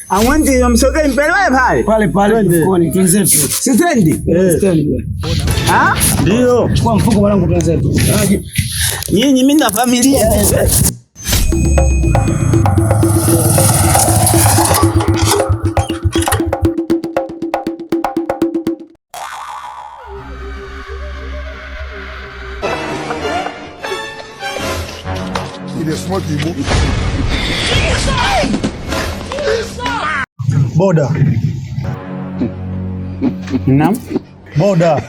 Amwendi msogei mbele pale. Pale mfukoni twenzetu. Si twendi? Stendi. Ndio. Chukua mfuko mwanangu twenzetu. Nyinyi mimi na familia. Boda. Naam. Boda.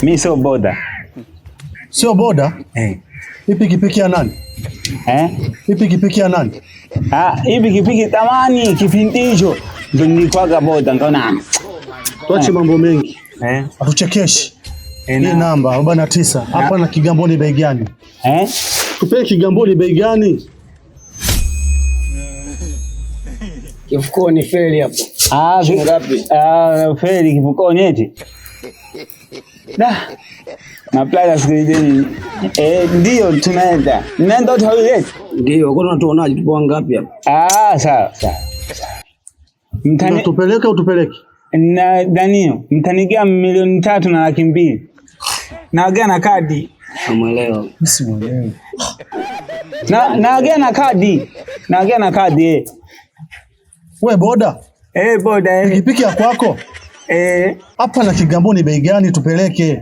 Mimi sio boda. Sio boda? Hii pikipiki ya nani? Hii pikipiki ya nani? Hii pikipiki tamani kipindi hicho ndio nilikuwa boda ngaona. Tuache mambo mengi. Atuchekeshi. Hii namba 49. Hapa na Kigamboni bei gani? Tupe Kigamboni bei gani? Kifukoni feli hapo. Ngapi? Feli kifukoni eti. Na playa sikilizeni. Ndio tunaenda. Nenda toilet. Ndio, kwa nini tuonaje tupo ngapi hapa? Sawa. Tupeleke au tupeleke? Na Danio, mtanigia 3,200,000. Naagana na kadi. Umeelewa? Simuelewi. Naagana na kadi. We boda? Boda. Pikipiki ya kwako? Hapa na Kigamboni bei gani tupeleke?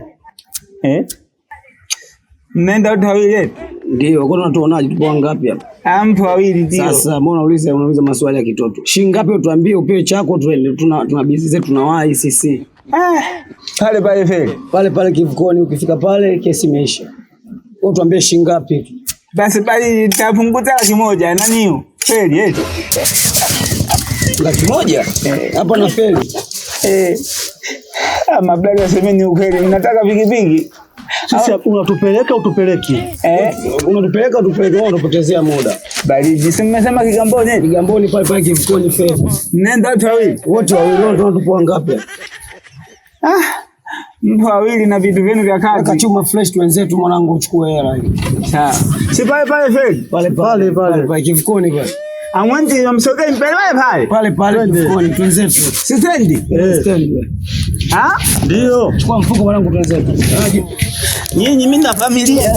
Nenda toilet. Ndio, kwa nini tuonaje tupo ngapi hapa? Mtu wawili ndio. Sasa mbona unauliza maswali ya kitoto? Shilingi ngapi utuambie upewe chako tuende. Tuna busy zetu tunawahi sisi. Pale feli. Pale kivukoni ukifika pale kesi imeisha. Wewe tuambie shilingi ngapi? Basi bali tapunguza 100,000 nani hiyo? Feli eti. 100,000? Hapa na feli. Mabdali wasemeni ukweli, mnataka pikipiki. Sisi unatupeleka au tupeleki? Unatupeleka tupeleke, wao unapotezea muda. Bali mmesema Kigamboni. Kigamboni pale kivukoni feli. Nenda watu wawili. Wote wawili tunatupoa ngapi? Mtu wawili na vitu vyenu vya kazi. Kachuma fresh wenzetu mwanangu uchukue hela hii. Sawa. Si pale feli. Pale kivukoni pale. Amwendi msogei mbele pale kivukoni twenzetu. Si twendi? Stendi. Ndio. Chukua mfuko mwanangu twenzetu. Nyinyi mimi na familia.